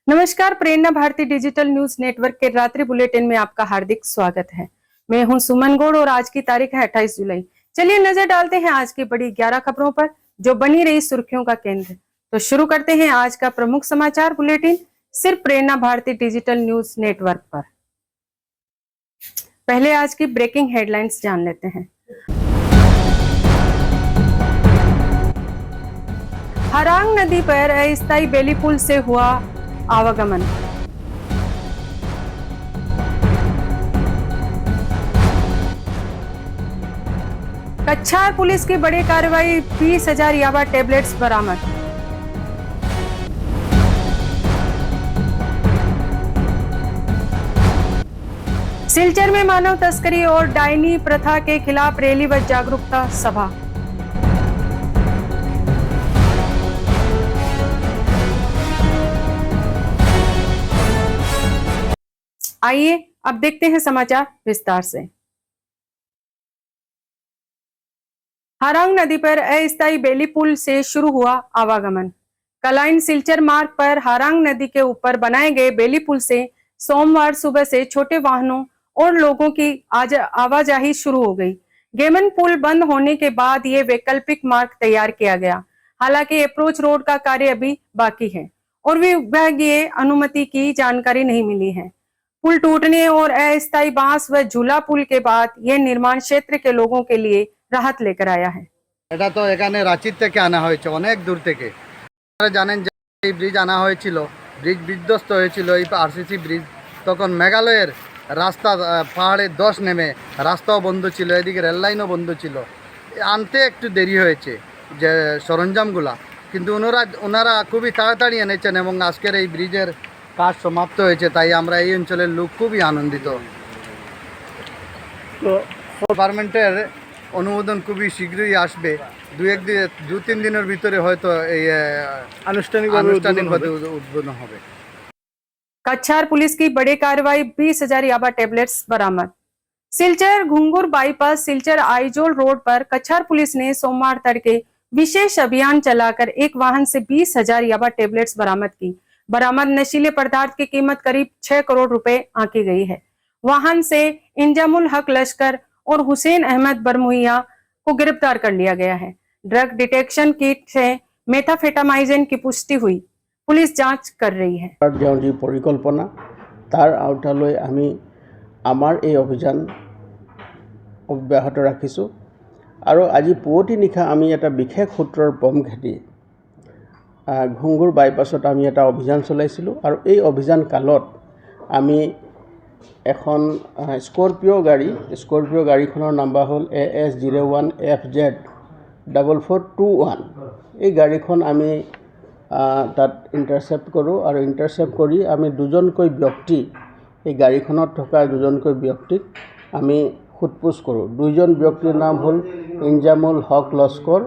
नमस्कार, प्रेरणा Bharti digital news network के रात्रि बुलेटिन में आपका हार्दिक स्वागत है। मैं हूं सुमन गौड़ और आज की तारीख है 28 जुलाई। चलिए नजर डालते हैं आज की बड़ी 11 खबरों पर जो बनी रही सुर्खियों का केंद्र। तो शुरू करते हैं आज का प्रमुख समाचार बुलेटिन सिर्फ प्रेरणा भारती डिजिटल न्यूज नेटवर्क पर। पहले आज की ब्रेकिंग हेडलाइंस जान लेते हैं। हारांग नदी पर अस्थायी बेली पुल से हुआ आवागमन। कछार पुलिस की बड़ी कार्रवाई, 20,000 याबा टेबलेट्स बरामद। सिलचर में मानव तस्करी और डायनी प्रथा के खिलाफ रैली व जागरूकता सभा। आइए अब देखते हैं समाचार विस्तार से। हारांग नदी पर अस्थायी बेली पुल से शुरू हुआ आवागमन। कलाइन सिलचर मार्ग पर हारांग नदी के ऊपर बनाए गए बेली पुल से सोमवार सुबह से छोटे वाहनों और लोगों की आवाजाही शुरू हो गई। गेमन पुल बंद होने के बाद ये वैकल्पिक मार्ग तैयार किया गया। हालांकि अप्रोच रोड का कार्य अभी बाकी है और विभागीय अनुमति की जानकारी नहीं मिली है। पुल टूटने और अस्थायी बांस व झूला पुल के बाद यह निर्माण क्षेत्र के लोगों के लिए राहत लेकर आया है। এটা তো এখানে রাঁচির থেকে আনা হয়েছে, অনেক দূর থেকে। আপনারা জানেন যে এই ব্রিজ আনা হয়েছিল, ব্রিজ বিধ্বস্ত হয়েছিল, এই আরসিসি ব্রিজ। তখন মেঘালয়ের রাস্তা পাহাড়ের ধস নেমে রাস্তাও বন্ধ ছিল, এদিকে রেল লাইনও বন্ধ ছিল। আনতে একটু দেরি হয়েছে যে সরঞ্জামগুলা, কিন্তু ওনারা খুবই তাড়াতাড়ি এনেছেন এবং আজকের এই ব্রিজের কাজ সমাপ্ত হয়েছে। তাই আমরা এই অঞ্চলের লোক খুবই আনন্দিত। তো ডিপার্টমেন্টের অনুমোদন খুবই শীঘ্রই আসবে, দু তিন দিনের ভিতরে হয়তো এই আনুষ্ঠানিকভাবে উদ্বোধন হবে। कछार पुलिस की बड़ी कार्रवाई, 20,000 याबा टेबलेट्स बरामद। सिलचर घुंगुर बाईपास सिलचर आइजोल रोड पर कछार पुलिस ने सोमवार तड़के विशेष अभियान चलाकर एक वाहन से 20,000 याबा टेबलेट्स बरामद की। बरामद नशीले पदार्थ की कीमत करीब 6 करोड़ रुपए आंकी गई है। वाहन से इंजामुल हक लश्कर और हुसैन अहमद बरमुहिया को गिरफ्तार कर लिया गया है। ड्रग डिटेक्शन किट से मेथाफेटामाइजिन की पुष्टि हुई। पुलिस जांच कर रही है। जी परिकल्पना तार आउटाলৈ আমি আমাৰ এই অভিযান অব্যাহত ৰাখিছোঁ আৰু আজি পুৱতি নিশা আমি এটা বিশেষ সূত্ৰৰ পম ঘেটি ঘুংগুৰ বাইপাছত আমি এটা অভিযান চলাইছিলোঁ আৰু এই অভিযান কালত আমি এখন স্কৰপিঅ গাড়ীখনৰ নাম্বাৰ হ'ল AS01FZ4421। এই গাড়ীখন আমি তাত ইণ্টাৰচেপ্ট কৰোঁ আৰু ইণ্টাৰচেপ্ট কৰি আমি দুজনকৈ ব্যক্তি, এই গাড়ীখনত থকা দুজনকৈ ব্যক্তিক আমি সোধপোছ কৰোঁ। দুইজন ব্যক্তিৰ নাম হ'ল ইনজামুল হক লস্কৰ,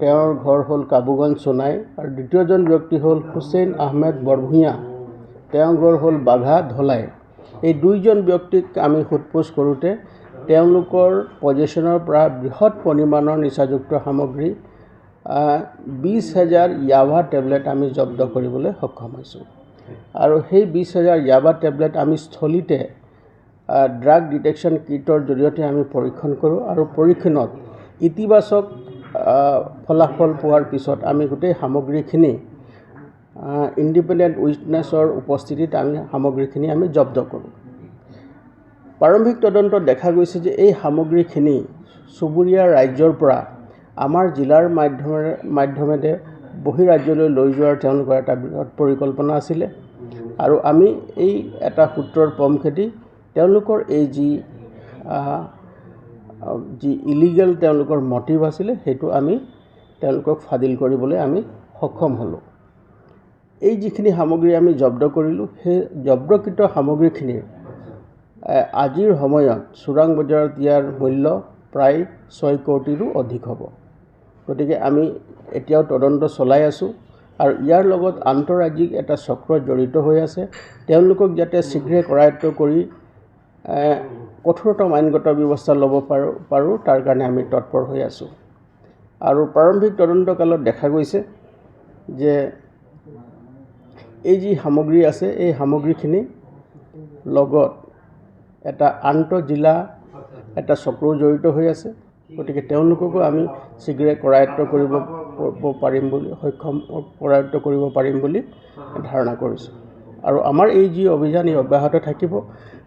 তেওঁৰ ঘৰ হ'ল কাবুগঞ্জ সোনাই, আৰু দ্বিতীয়জন ব্যক্তি হ'ল হুছেইন আহমেদ বৰভূঞা, তেওঁৰ ঘৰ হ'ল বাঘা ধলাই। এই দুইজন ব্যক্তিক আমি সোধপোছ কৰোঁতে তেওঁলোকৰ পজিশ্যনৰ পৰা বৃহৎ পৰিমাণৰ নিচাযুক্ত সামগ্ৰী 20,000 ইয়াবা টেবলেট আমি জব্দ কৰিবলৈ সক্ষম হৈছোঁ। আৰু সেই 20,000 ইয়াবা টেবলেট আমি স্থলীতে ড্ৰাগ ডিটেকশ্যন কিটৰ জৰিয়তে আমি পৰীক্ষণ কৰোঁ আৰু পৰীক্ষণত ইতিবাচক ফলাফল পোৱাৰ পিছত আমি গোটেই সামগ্ৰীখিনি ইণ্ডিপেণ্ডেণ্ট উইটনেছৰ উপস্থিতিত আমি সামগ্ৰীখিনি আমি জব্দ কৰোঁ। প্ৰাৰম্ভিক তদন্তত দেখা গৈছে যে এই সামগ্ৰীখিনি চুবুৰীয়া ৰাজ্যৰ পৰা আমাৰ জিলাৰ মাধ্যমেৰে বহিৰাজ্যলৈ লৈ যোৱাৰ তেওঁলোকৰ এটা বৃহৎ পৰিকল্পনা আছিলে আৰু আমি এই এটা সূত্ৰৰ পম খেতি তেওঁলোকৰ এই যি ইলিগেল তেওঁলোকৰ মটিভ আছিলে সেইটো আমি তেওঁলোকক ফাদিল কৰিবলৈ আমি সক্ষম হ'লোঁ। এই যিখিনি সামগ্ৰী আমি জব্দ কৰিলোঁ, সেই জব্দকৃত সামগ্ৰীখিনিৰ আজিৰ সময়ত চোৰাং বজাৰত ইয়াৰ মূল্য প্ৰায় 6 কোটিৰো অধিক হ'ব। গতিকে আমি এতিয়াও তদন্ত চলাই আছোঁ আৰু ইয়াৰ লগত আন্তঃৰাজ্যিক এটা চক্ৰ জড়িত হৈ আছে। তেওঁলোকক যাতে শীঘ্ৰে কৰায়ত্ব কৰি কঠোৰতম আইনগত ব্যৱস্থা ল'ব পাৰোঁ তাৰ কাৰণে আমি তৎপৰ হৈ আছোঁ। আৰু প্ৰাৰম্ভিক তদন্তকালত দেখা গৈছে যে এই যি সামগ্ৰী আছে এই সামগ্ৰীখিনি লগত এটা আন্তঃজিলা এটা চক্ৰ জড়িত হৈ আছে। গতিকে তেওঁলোককো আমি শীঘ্ৰে কৰায়ত্ব কৰিব পাৰিম বুলি কৰায়ত্ব কৰিব পাৰিম বুলি ধাৰণা কৰিছোঁ। আৰু আমাৰ এই যি অভিযান এই অব্যাহত থাকিব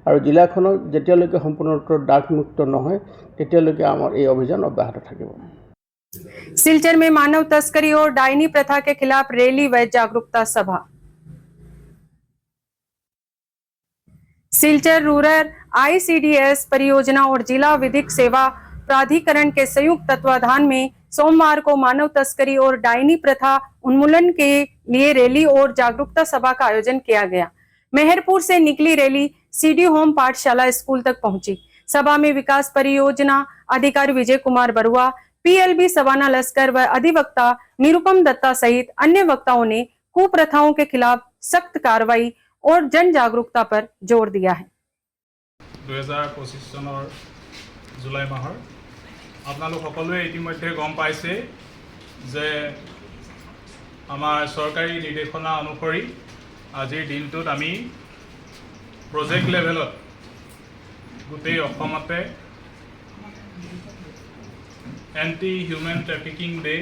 আৰু জিলাখনত যেতিয়ালৈকে সম্পূৰ্ণৰূপে ড্ৰাগমুক্ত নহয় তেতিয়ালৈকে আমাৰ এই অভিযান অব্যাহত থাকিব। सिलचर में मानव तस्करी और डायनी प्रथा के खिलाफ रैली व जागरूकता सभा। सिलचर रूरल ICDS परियोजना और जिला विधिक सेवा प्राधिकरण के संयुक्त तत्वाधान में सोमवार को मानव तस्करी और डायनी प्रथा उन्मूलन के लिए रैली और जागरूकता सभा का आयोजन किया गया। मेहरपुर से निकली रैली CD होम पाठशाला स्कूल तक पहुंची। सभा में विकास परियोजना अधिकारी विजय कुमार बरुआ, PLB सवाना लस्कर व अधिवक्ता निरुपम दत्ता सहित अन्य वक्ताओं ने कुप्रथाओं के खिलाफ सख्त कार्रवाई और जन जागरूकता पर जोर दिया है। 2025 চনৰ জুলাই মাহৰ আপোনালোক সকলোৱে ইতিমধ্যে গম পাইছে যে আমাৰ চৰকাৰী নিৰ্দেশনা অনুসৰি আজিৰ দিনটোত আমি প্ৰজেক্ট লেভেলত গোটেই অসমতে এণ্টি হিউমেন ট্ৰেফিকিং ডে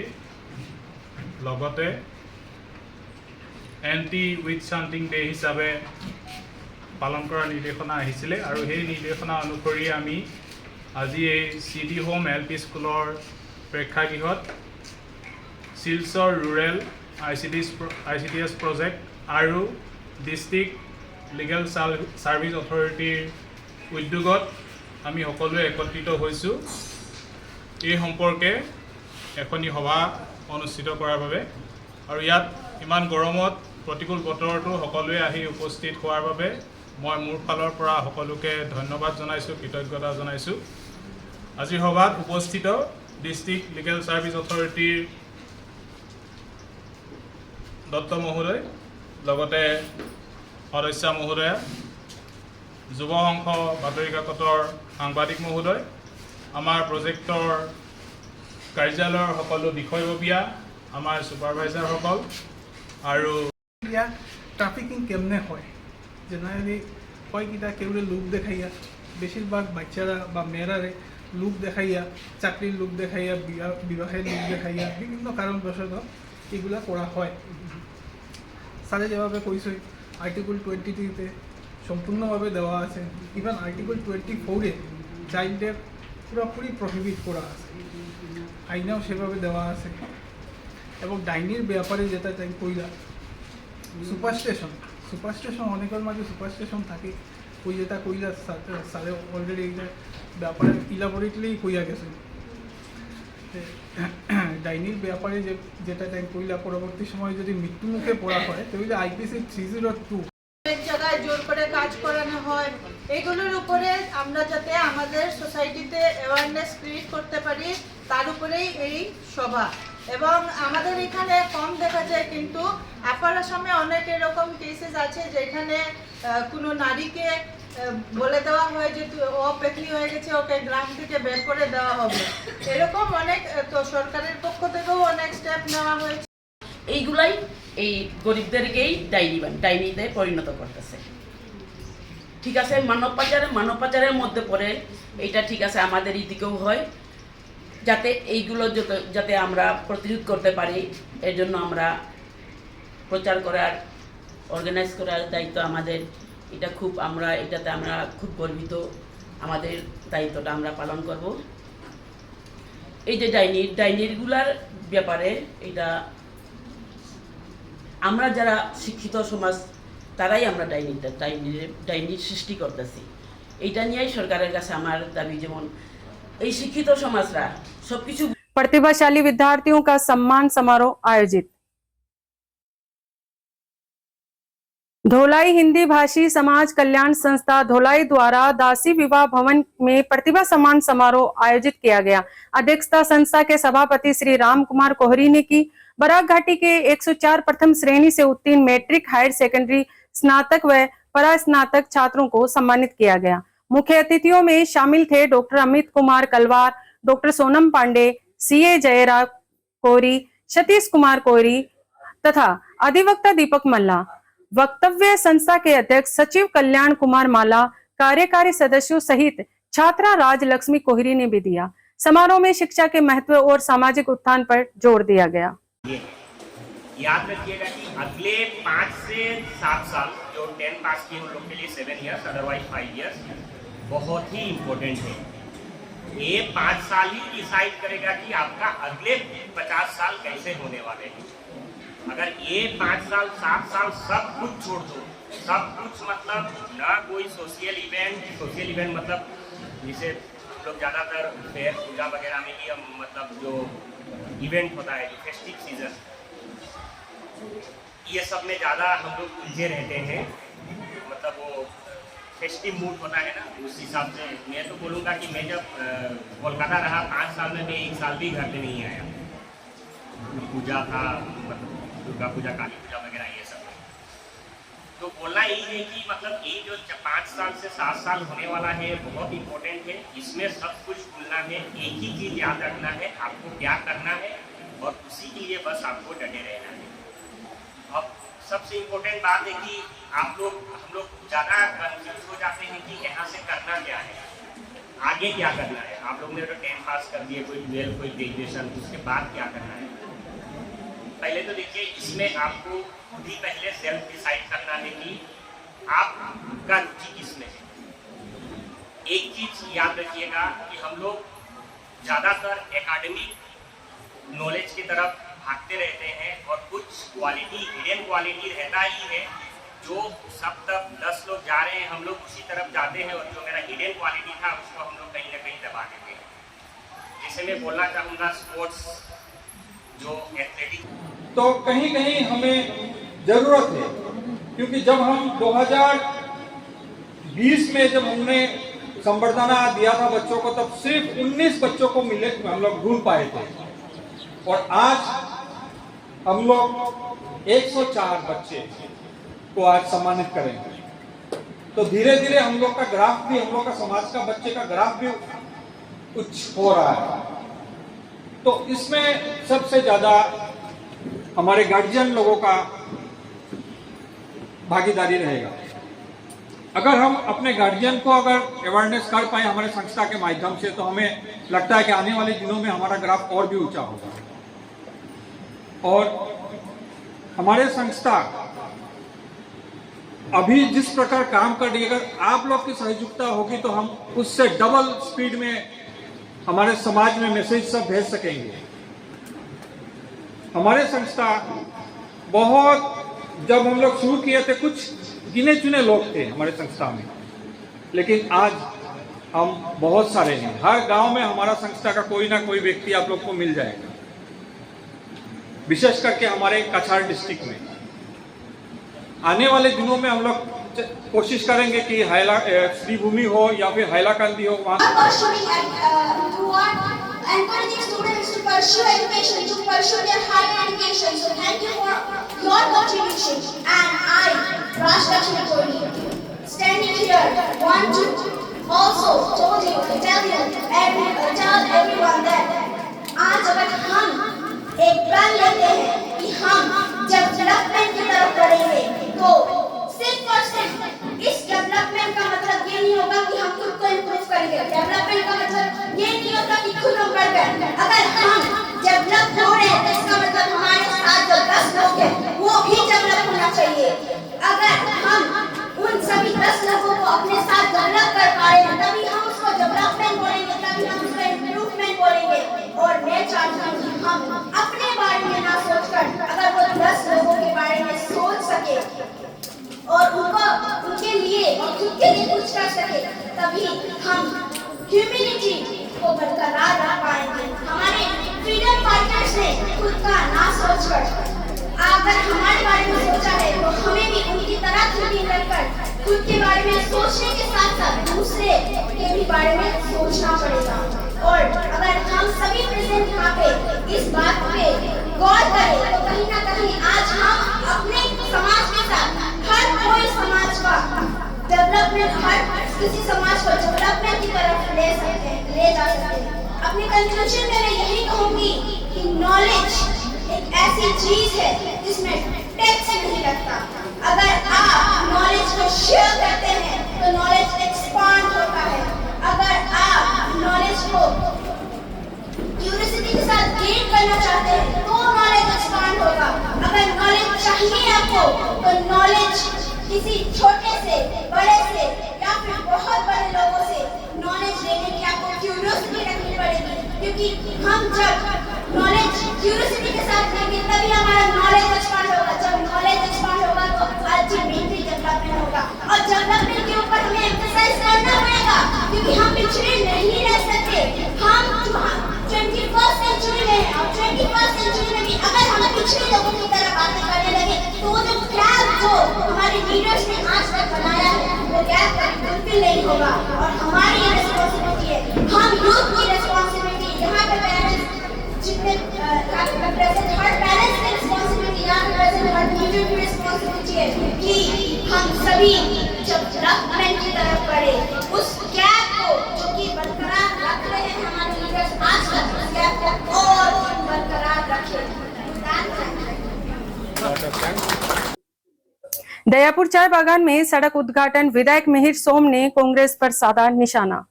লগতে এণ্টি উইচ হাণ্টিং ডে হিচাপে পালন কৰাৰ নিৰ্দেশনা আহিছিলে আৰু সেই নিৰ্দেশনা অনুসৰি আমি আজি এই CD হোম LP স্কুলৰ প্ৰেক্ষাগৃহত শিলচৰ ৰুৰেল ICDS প্ৰজেক্ট আৰু ডিষ্ট্ৰিক্ট লিগেল ছাৰ্ভিচ অথৰিটিৰ উদ্যোগত আমি সকলোৱে একত্ৰিত হৈছোঁ এই সম্পৰ্কে এখনি সভা অনুষ্ঠিত কৰাৰ বাবে। আৰু ইয়াত ইমান গৰমত প্ৰতিকূল বতৰতো সকলোৱে আহি উপস্থিত হোৱাৰ বাবে মই মোৰ ফালৰ পৰা সকলোকে ধন্যবাদ জনাইছোঁ, কৃতজ্ঞতা জনাইছোঁ। আজিৰ সভাত উপস্থিত ডিষ্ট্ৰিক্ট লিগেল ছাৰ্ভিচ অথৰিটিৰ দত্ত মহোদয়, লগতে সদস্যা মহোদয়া, যুৱ সংঘ বাতৰি কাকতৰ সাংবাদিক মহোদয়, আমাৰ প্ৰজেক্টৰ কাৰ্যালয়ৰ সকলো বিষয়ববীয়া, আমাৰ ছুপাৰভাইজাৰসকল আৰু ট্রাফিকিং কেমনে হয় জেনারেলি হয় কিটা কেউরে লোক দেখাইয়া বেশিরভাগ বাচ্চারা বা মেয়েরারে লোক দেখাইয়া চাকরির লোক দেখাইয়া বিবাহের লোক দেখাইয়া বিভিন্ন কারণবশত এগুলা করা হয়। স্যারে যেভাবে কইছে আর্টিকেল 23-তে সম্পূর্ণভাবে দেওয়া আছে, ইভেন আর্টিকেল 24-এ চাইল্ডের পুরোপুরি প্রহিবিট করা আছে, আইনেও সেভাবে দেওয়া আছে। এবং ডাইনির ব্যাপারে যেটা চাই কইলা সুপারস্টেশন অনেকের মাঝে সুপারস্টেশন থাকে, ওই যেটা কইলা স্যারে অলরেডি এইটা ব্যাপারে ইলাবোরেটলি কইয়া গেছে। ডাইনির ব্যাপারে যেটা টাইম কইলা পরবর্তী সময় যদি মৃত্যুমুখে পড়া হয় তাহলে IPC 302 এক জায়গায় জোর করে কাজ করানো হয়, এগুলোর উপরে আমরা যাতে আমাদের সোসাইটিতে অ্যাওয়ারনেস ক্রিয়েট করতে পারি তার উপরেই এই সভা। এবং আমাদের এখানে কম দেখা যায়, কিন্তু আপার আসামে অনেক এরকম কেসেস আছে যেখানে কোনো নারীকে বলে দেওয়া হয় যে ও পেতনি হয়ে গেছে, ওকে গ্রাম থেকে বের করে দেওয়া হবে। এরকম অনেক, তো সরকারের পক্ষ থেকেও অনেক স্টেপ নেওয়া হয়েছে। এইগুলাই এই গরিবদেরকেই ডাইনিতে পরিণত করতেছে। ঠিক আছে, মানব পাচারের মধ্যে পড়ে এইটা ঠিক আছে, আমাদের দিকেও হয়, যাতে এইগুলো যাতে আমরা প্রতিরোধ করতে পারি এর জন্য আমরা প্রচার করার, অর্গানাইজ করার দায়িত্ব আমাদের। এটাতে আমরা খুব গর্বিত, আমাদের দায়িত্বটা আমরা পালন করব। এই যে ডাইনিরগুলার ব্যাপারে এটা আমরা যারা শিক্ষিত সমাজ তারাই আমরা ডাইনির সৃষ্টি করতেছি। এইটা নিয়েই সরকারের কাছে আমার দাবি, যেমন এই শিক্ষিত সমাজরা সবকিছু। प्रतिभाशाली विद्यार्थियों का सम्मान समारोह आयोजित। धोलाई हिंदी भाषी समाज कल्याण संस्था धोलाई द्वारा दासी विवाह भवन में प्रतिभा सम्मान समारोह आयोजित किया गया। अध्यक्षता संस्था के सभापति श्री राम कुमार कोहरी ने की। बराक घाटी के 104 प्रथम श्रेणी से उत्तीर्ण मैट्रिक, हायर सेकेंडरी, स्नातक व परास्नातक छात्रों को सम्मानित किया गया। मुख्य अतिथियों में शामिल थे डॉक्टर अमित कुमार कलवार, डॉक्टर सोनम पांडे, CA जयराम कोहरी, सतीश कुमार कोहरी तथा अधिवक्ता दीपक मल्ला। वक्तव्य संस्था के अध्यक्ष सचिव कल्याण कुमार माला, कार्यकारी सदस्यों सहित छात्रा राज लक्ष्मी कोहरी ने भी दिया। समारोह में शिक्षा के महत्व और सामाजिक उत्थान पर जोर दिया गया। याद रखिएगा कि अगले 5 से 7 साल जो 10 पास किए उन लोग के लिए 7 इयर्स, अदरवाइज 5 इयर्स बहुत ही इम्पोर्टेंट है। ये 5 साल ही डिसाइड करेगा कि आपका अगले 50 साल कैसे होने वाले हैं। अगर ये 5 साल 7 साल सब कुछ छोड़ दो, सब कुछ मतलब ना कोई सोशल इवेंट मतलब जिसे लोग ज़्यादातर फेयर पूजा वगैरह में ही हम मतलब जो इवेंट होता है, जो फेस्टिव सीजन, ये सब में ज़्यादा हम लोग उलझे रहते हैं। मतलब वो फेस्टिव मूड होता है ना, उस हिसाब से मैं तो बोलूँगा कि मैं जब कोलकाता रहा 5 साल में मैं 1 साल भी घर पे नहीं आया। पूजा था, मतलब दुर्गा पूजा, काली पूजा वगैरह ये सब। तो बोलना यही है कि मतलब ये जो 5 साल से 7 साल होने वाला है बहुत इम्पोर्टेंट है। इसमें सब कुछ भूलना है, एक ही चीज़ याद रखना है, आपको क्या करना है और उसी के लिए बस आपको डटे रहना है। अब सबसे इम्पोर्टेंट बात है कि हम लोग ज़्यादा कंफ्यूज हो जाते हैं कि यहाँ से करना क्या है, आगे क्या करना है। आप लोग ने तो 10 पास कर दिए, कोई 12, कोई ग्रेजुएशन, उसके बाद क्या करना है। पहले तो देखिए, इसमें आपको खुद ही पहले सेल्फ डिसाइड करना है कि आपका रुचि किस में है। एक चीज़ याद रखिएगा कि हम लोग ज़्यादातर एकेडमिक नॉलेज की तरफ भागते रहते हैं और कुछ क्वालिटी, हिडन क्वालिटी रहता ही है जो सब तक 10 लोग जा रहे हैं, हम लोग उसी तरफ जाते हैं और जो मेरा हिडन क्वालिटी था उसको हम लोग कहीं ना कहीं दबा देते हैं। जैसे मैं बोलना चाहूँगा स्पोर्ट्स, जो एथलेटिक, तो कहीं कहीं हमें ज़रूरत है, क्योंकि जब हम 2020 में जब हमने संबर्धना दिया था बच्चों को, तब सिर्फ 19 बच्चों को मिले, हम लोग ढूंढ पाए थे। और आज हम लोग 104 बच्चे को आज सम्मानित करेंगे। तो धीरे धीरे हम लोग का ग्राफ भी, हम लोग का समाज का बच्चे का ग्राफ भी उच्च हो रहा है। तो इसमें सबसे ज़्यादा हमारे गार्जियन लोगों का भागीदारी रहेगा। अगर हम अपने गार्जियन को अगर अवेयरनेस कर पाए हमारे संस्था के माध्यम से, तो हमें लगता है कि आने वाले दिनों में हमारा ग्राफ और भी ऊंचा होगा। और हमारे संस्था अभी जिस प्रकार काम कर रही है, अगर आप लोग की सहयोगिता होगी तो हम उससे डबल स्पीड में हमारे समाज में मैसेज सब भेज सकेंगे। हमारे संस्था बहुत, जब हम लोग शुरू किए थे कुछ गिने चुने लोग थे हमारे संस्था में, लेकिन आज हम बहुत सारे हैं। हर गांव में हमारा संस्था का कोई ना कोई व्यक्ति आप लोग को मिल जाएगा, विशेष करके हमारे कछार डिस्ट्रिक्ट में। आने वाले दिनों में हम लोग कोशिश करेंगे कि श्रीभूमि हो या फिर हाइलाकांदी हो, वहाँ encouraging students to pursue education, to pursue their higher education. So thank you for your contribution. And I, Raj Lakshmi Kohli, standing here, want to also tell everyone that आज अगर हम एक प्लान लेते हैं कि हम जब डेवलपमेंट की तरफ बढ़ेंगे, तो सिर्फ और सिर्फ इस डेवलपमेंट का मतलब ये नहीं होगा कि हम खुद को इम्प्रूव करेंगे। डेवलपमेंट का मतलब ये नहीं होता कि खुद हम बढ़ गए। अगर हम डेवलप हो रहे हैं तो इसका मतलब हमारे साथ जो 10 लोग हैं वो भी डेवलप होना चाहिए। अगर हम उन सभी 10 लोगों को अपने साथ डेवलप कर पा रहे हैं, तभी हम उसको डेवलपमेंट बोलेंगे, तभी हम उसको इम्प्रूवमेंट बोलेंगे। और मैं चाहता हूँ कि हम अपने बारे में ना सोचकर अगर वो 10 लोगों के बारे में सोच सके और उनके लिए और खुद के लिए कुछ कर सके, तभी हम ह्यूमैनिटी को बरकरार रख पाएंगे। हमारे फ्रीडम फाइटर्स ने खुद का ना सोचकर अगर हमारे बारे में सोचा है, तो हमें भी उनकी तरह थिंकिंग कर खुद के बारे में सोचने के साथ साथ दूसरे के भी बारे में सोचना पड़ेगा। और अगर हम सभी प्रेजेंट यहाँ पे इस बात पे गौर करें, तो कहीं ना कहीं आज हम अपने समाज के साथ हर कोई समाज का डेवलपमेंट, हर किसी समाज को डेवलपमेंट की तरफ ले जा सकते हैं। अपने कंक्लूजन में मैं यही कहूँगी कि नॉलेज एक ऐसी चीज है जिसमें टैक्स नहीं लगता। अगर आप नॉलेज को शेयर करते हैं तो नॉलेज एक्सपांड होता है। अगर आप नॉलेज को क्यूरियोसिटी के साथ गेन करना चाहते हैं तो नॉलेज एक्सपांड होगा। अगर नॉलेज चाहिए आपको तो नॉलेज किसी छोटे से बड़े से या फिर बहुत बड़े लोगों से नॉलेज लेने की आपको क्यूरियोसिटी रखनी पड़ेगी, क्योंकि हम जब नॉलेज क्यूरियोसिटी के साथ लेंगे तभी हमारा नॉलेज एक्सपांड होगा। जब नॉलेज एक्सपांड होगा तो अल्टीमेटली डेवलपमेंट होगा, और डेवलपमेंट के ऊपर हमें एम्फसाइज करना पड़ेगा, क्योंकि हम पिछड़े नहीं रह सकते। हम 21st सेंचुरी में हैं और 21st सेंचुरी में भी अगर हम पिछड़े लोगों की तरह बातें करने लगे तो वो जो गैप जो हमारे लीडर्स ने आज तक बनाया है वो गैप बिल्कुल नहीं होगा। और हमारी ये रिस्पॉन्सिबिलिटी है, हम यूथ की रिस्पॉन्सिबिलिटी, यहाँ पे पेरेंट्स जितने प्रेजेंट हर पेरेंट्स की रिस्पॉन्सिबिलिटी, यहाँ पे प्रेजेंट हर लीडर की रिस्पॉन्सिबिलिटी है कि हम सभी जब डेवलपमेंट की तरफ बढ़े उस गैप को जो कि बरकरार रख रहे हैं हमारे लीडर्स आज तक, उस गैप को और बरकरार रखें। दयापुर चाय बागान में सड़क उद्घाटन, विधायक मिहिर सोम ने कांग्रेस पर साधा निशाना।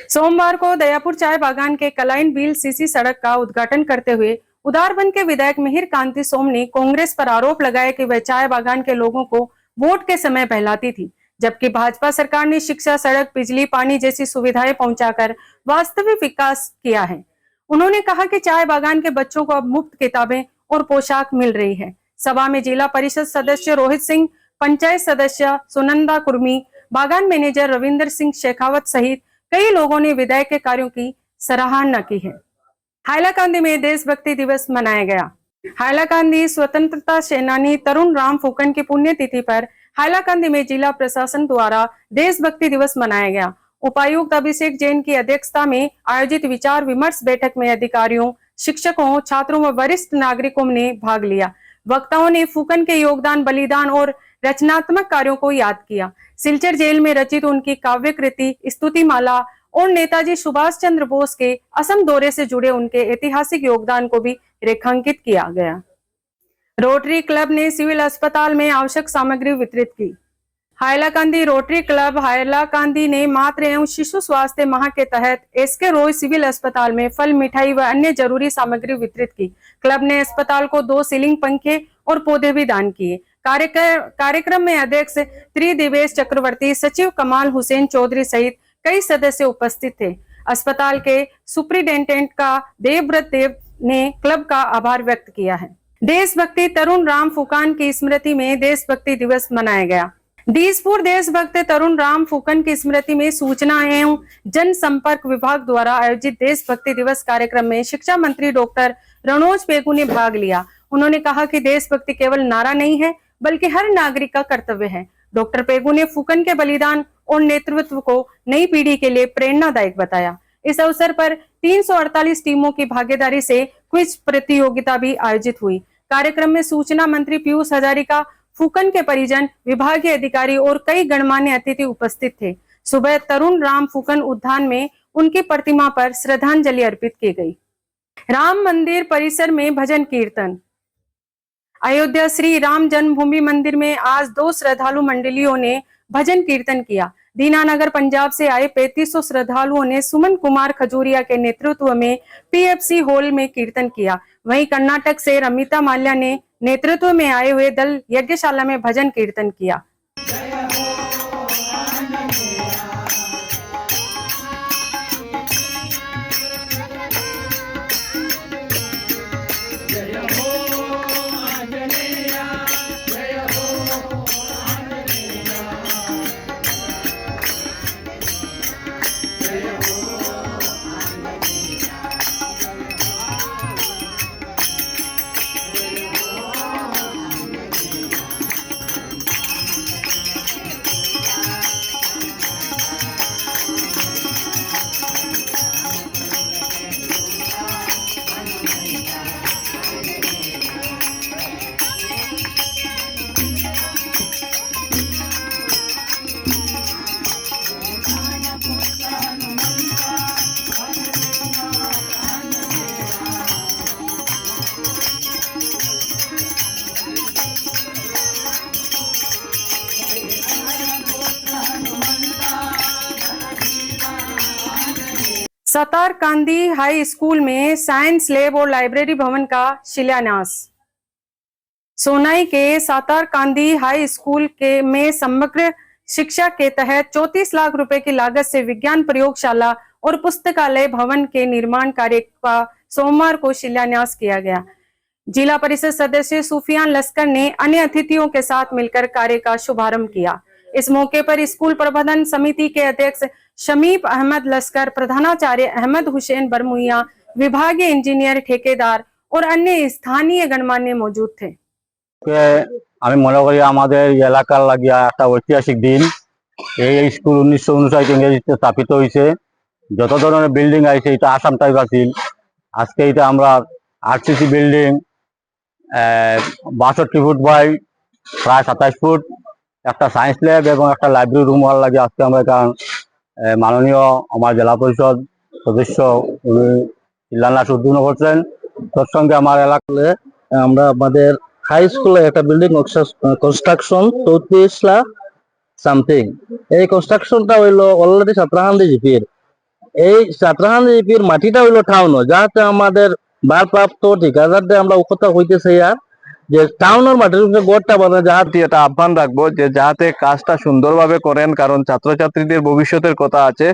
सोमवार को दयापुर चाय बागान के कलाइन बील सीसी सड़क का उद्घाटन करते हुए उदारबंद के विधायक मिहिर कांति सोम ने कांग्रेस पर आरोप लगाया कि वह चाय बागान के लोगों को वोट के समय बहलाती थी, जबकि भाजपा सरकार ने शिक्षा, सड़क, बिजली, पानी जैसी सुविधाएं पहुंचाकर वास्तविक विकास किया है। उन्होंने कहा कि चाय बागान के बच्चों को अब मुफ्त किताबें और पोशाक मिल रही है। सभा में जिला परिषद सदस्य रोहित सिंह, पंचायत सदस्य सुनंदा कुर्मी, बागान मैनेजर रविंदर सिंह शेखावत सहित कई लोगों ने विधायक के कार्यों की सराहना की है। हाइलाकांदी में देशभक्ति दिवस मनाया गया। हाइलाकांदी स्वतंत्रता सेनानी तरुण राम फूकन की पुण्यतिथि पर हाइलाकांदी में जिला प्रशासन द्वारा देशभक्ति दिवस मनाया गया। उपायुक्त अभिषेक जैन की अध्यक्षता में आयोजित विचार विमर्श बैठक में अधिकारियों, शिक्षकों, छात्रों व वरिष्ठ नागरिकों ने भाग लिया। वक्ताओं ने फूकन के योगदान, बलिदान और रचनात्मक कार्यों को याद किया। सिलचर जेल में रचित उनकी काव्य कृति स्तुतिमाला और नेताजी सुभाष चंद्र बोस के असम दौरे से जुड़े उनके ऐतिहासिक योगदान को भी रेखांकित किया गया। रोटरी क्लब ने सिविल अस्पताल में आवश्यक सामग्री वितरित की। हाइलाकांदी रोटरी क्लब हाइलाकांदी ने मातृ एवं शिशु स्वास्थ्य माह के तहत एसके रॉय सिविल अस्पताल में फल, मिठाई व अन्य जरूरी सामग्री वितरित की। क्लब ने अस्पताल को 2 सीलिंग पंखे और पौधे भी दान किए। कार्यक्रम में अध्यक्ष त्रिदिवेश चक्रवर्ती, सचिव कमाल हुसैन चौधरी सहित कई सदस्य उपस्थित थे। अस्पताल के सुप्रिंटेंडेंट का देवव्रत देव ने क्लब का आभार व्यक्त किया है। देशभक्ति तरुण राम फूकन की स्मृति में देशभक्ति दिवस मनाया गया। डीसपुर देशभक्त तरुण राम फूकन की स्मृति में सूचना एवं जनसंपर्क विभाग द्वारा आयोजित देशभक्ति दिवस कार्यक्रम में शिक्षा मंत्री डॉक्टर रणोज पेगू ने भाग लिया। उन्होंने कहा कि देशभक्ति केवल नारा नहीं है बल्कि हर नागरिक का कर्तव्य है। डॉक्टर पेगू ने फूकन के बलिदान और नेतृत्व को नई पीढ़ी के लिए प्रेरणादायक बताया। इस अवसर पर 348 टीमों की भागीदारी से क्विज प्रतियोगिता भी आयोजित हुई। कार्यक्रम में सूचना मंत्री पीयूष हजारिका, फूकन के परिजन, विभागीय अधिकारी और कई गणमान्य अतिथि उपस्थित थे। सुबह तरुण राम फूकन उद्यान में उनकी प्रतिमा पर श्रद्धांजलि अर्पित की गई। राम मंदिर परिसर में भजन कीर्तन। अयोध्या श्री राम जन्मभूमि मंदिर में आज 2 श्रद्धालु मंडलियों ने भजन कीर्तन किया। दीनानगर पंजाब से आए 3500 श्रद्धालुओं ने सुमन कुमार खजूरिया के नेतृत्व में पीएफसी हॉल में कीर्तन किया। वहीं कर्नाटक से रमिता माल्या ने नेतृत्व में आए हुए दल यज्ञशाला में भजन कीर्तन किया। सतार कांदी हाई स्कूल में साइंस लैब और लाइब्रेरी भवन का शिलान्यास। सोनाई के सातार कांदी हाई स्कूल के में समग्र शिक्षा के तहत 34 लाख रुपए की लागत से विज्ञान प्रयोगशाला और पुस्तकालय भवन के निर्माण कार्य का सोमवार को शिलान्यास किया गया। जिला परिषद सदस्य सुफियान लस्कर ने अन्य अतिथियों के साथ मिलकर कार्य का शुभारंभ किया। इस मौके पर स्कूल प्रबंधन समिति के अध्यक्ष शमीप अहमद लस्कर, प्रधानाचार्य अहमद हुसैन बरमुइया, विभागीय इंजीनियर, ठेकेदार और अन्य स्थानीय गणमान्य मौजूद थे। আমি মনে করি আমাদের এলাকার লাগিয়া একটা ঐতিহাসিক দিন। এই স্কুল 1959 ইংরেজিতে স্থাপিত হয়েছে। যত ধরনের বিল্ডিং আছে এটা আসাম টাইপ আছিল। আজকে এটা আমরা আরসিসি বিল্ডিং 62 ফুট বাই প্রায় 27 ফুট, একটা সায়েন্স ল্যাব এবং একটা লাইব্রেরি রুম হওয়ার লাগে আজকে আমরা কারণ মাননীয় আমার জেলা পরিষদ সদস্য উনি শিলান্যাস উদ্বোধন করছেন। তোর সঙ্গে আমার এলাকায় আমরা আমাদের হাই স্কুলে একটা বিল্ডিং কনস্ট্রাকশন 34 লাখ সামথিং। এই কনস্ট্রাকশনটা হইলো অলরেডি সাতরাহান্দি জিপির। এই সাতরাহান্দি জিপির মাটিটা হইলো টাউন, যাতে আমাদের ভারপ্রাপ্ত ঠিকাদারদের আমরা কথা হইতেছে আর যে টাউনের মাটির উপরে গড়টা বানায়, যাতে এটা আহ্বান রাখবো যে যাতে কাজটা সুন্দরভাবে করেন, কারণ ছাত্রছাত্রীদের ভবিষ্যতের কথা আছে।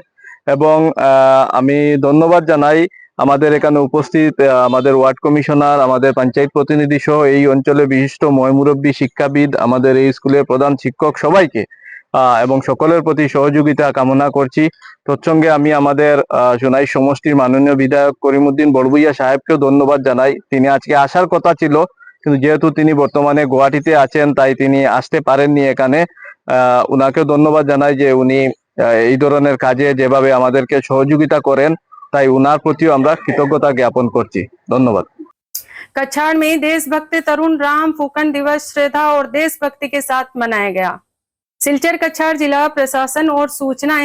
এবং আমি ধন্যবাদ জানাই আমাদের এখানে উপস্থিত আমাদের ওয়ার্ড কমিশনার, আমাদের পঞ্চায়েত প্রতিনিধি সহ এই অঞ্চলে বিশিষ্ট ময়মুরব্বী, শিক্ষাবিদ, আমাদের এই স্কুলের প্রধান শিক্ষক সবাইকে এবং সকলের প্রতি সহযোগিতা কামনা করছি। তৎসঙ্গে আমি আমাদের সোনাই সমষ্টির মাননীয় বিধায়ক করিমউদ্দিন বড়ভুইয়া সাহেবকেও ধন্যবাদ জানাই। তিনি আজকে আসার কথা ছিল, কিন্তু যেহেতু তিনি বর্তমানে গুয়াহাটিতে আছেন তাই তিনি আসতে পারেননি এখানে। উনাকেও ধন্যবাদ জানাই যে উনি এই ধরনের কাজে যেভাবে আমাদেরকে সহযোগিতা করেন, তাই উনার প্রতিও আমরা কৃতজ্ঞতা জ্ঞাপন করছি। ধন্যবাদ। कछाड़ में देशभक्त तरुण राम फूकन दिवस श्रद्धा और देशभक्ति के साथ मनाया गया। सिलचर कछाड़ जिला प्रशासन और सूचना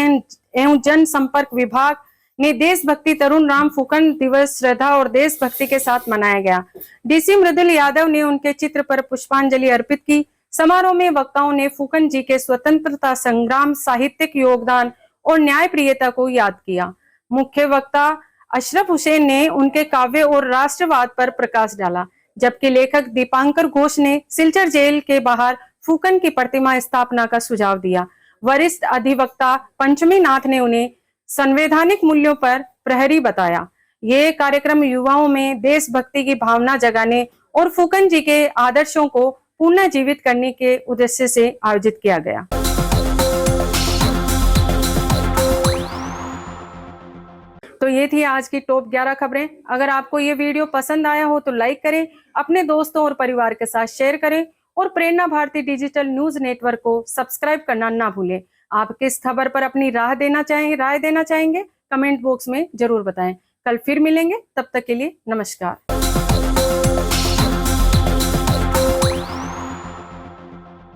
एवं जनसंपर्क विभाग ने देशभक्ति तरुण राम फूकन दिवस श्रद्धा और देशभक्ति के साथ मनाया गया। डीसी मृदुल यादव ने उनके चित्र पर पुष्पांजलि अर्पित की। समारोह में वक्ताओं ने फूकन जी के स्वतंत्रता संग्राम, साहित्यिक योगदान और न्यायप्रियता को याद किया। मुख्य वक्ता अशरफ हुसैन ने उनके काव्य और राष्ट्रवाद पर प्रकाश डाला, जबकि लेखक दीपांकर घोष ने सिलचर जेल के बाहर फूकन की प्रतिमा स्थापना का सुझाव दिया। वरिष्ठ अधिवक्ता पंचमी नाथ ने उन्हें संवैधानिक मूल्यों पर प्रहरी बताया। ये कार्यक्रम युवाओं में देशभक्ति की भावना जगाने और फूकन जी के आदर्शों को पुनः जीवित करने के उद्देश्य से आयोजित किया गया। तो ये थी आज की टॉप 11 खबरें। अगर आपको ये वीडियो पसंद आया हो तो लाइक करें, अपने दोस्तों और परिवार के साथ शेयर करें और प्रेरणा भारती डिजिटल न्यूज नेटवर्क को सब्सक्राइब करना ना भूलें। आप किस खबर पर अपनी राय देना चाहेंगे कमेंट बॉक्स में जरूर बताएं। कल फिर मिलेंगे, तब तक के लिए नमस्कार।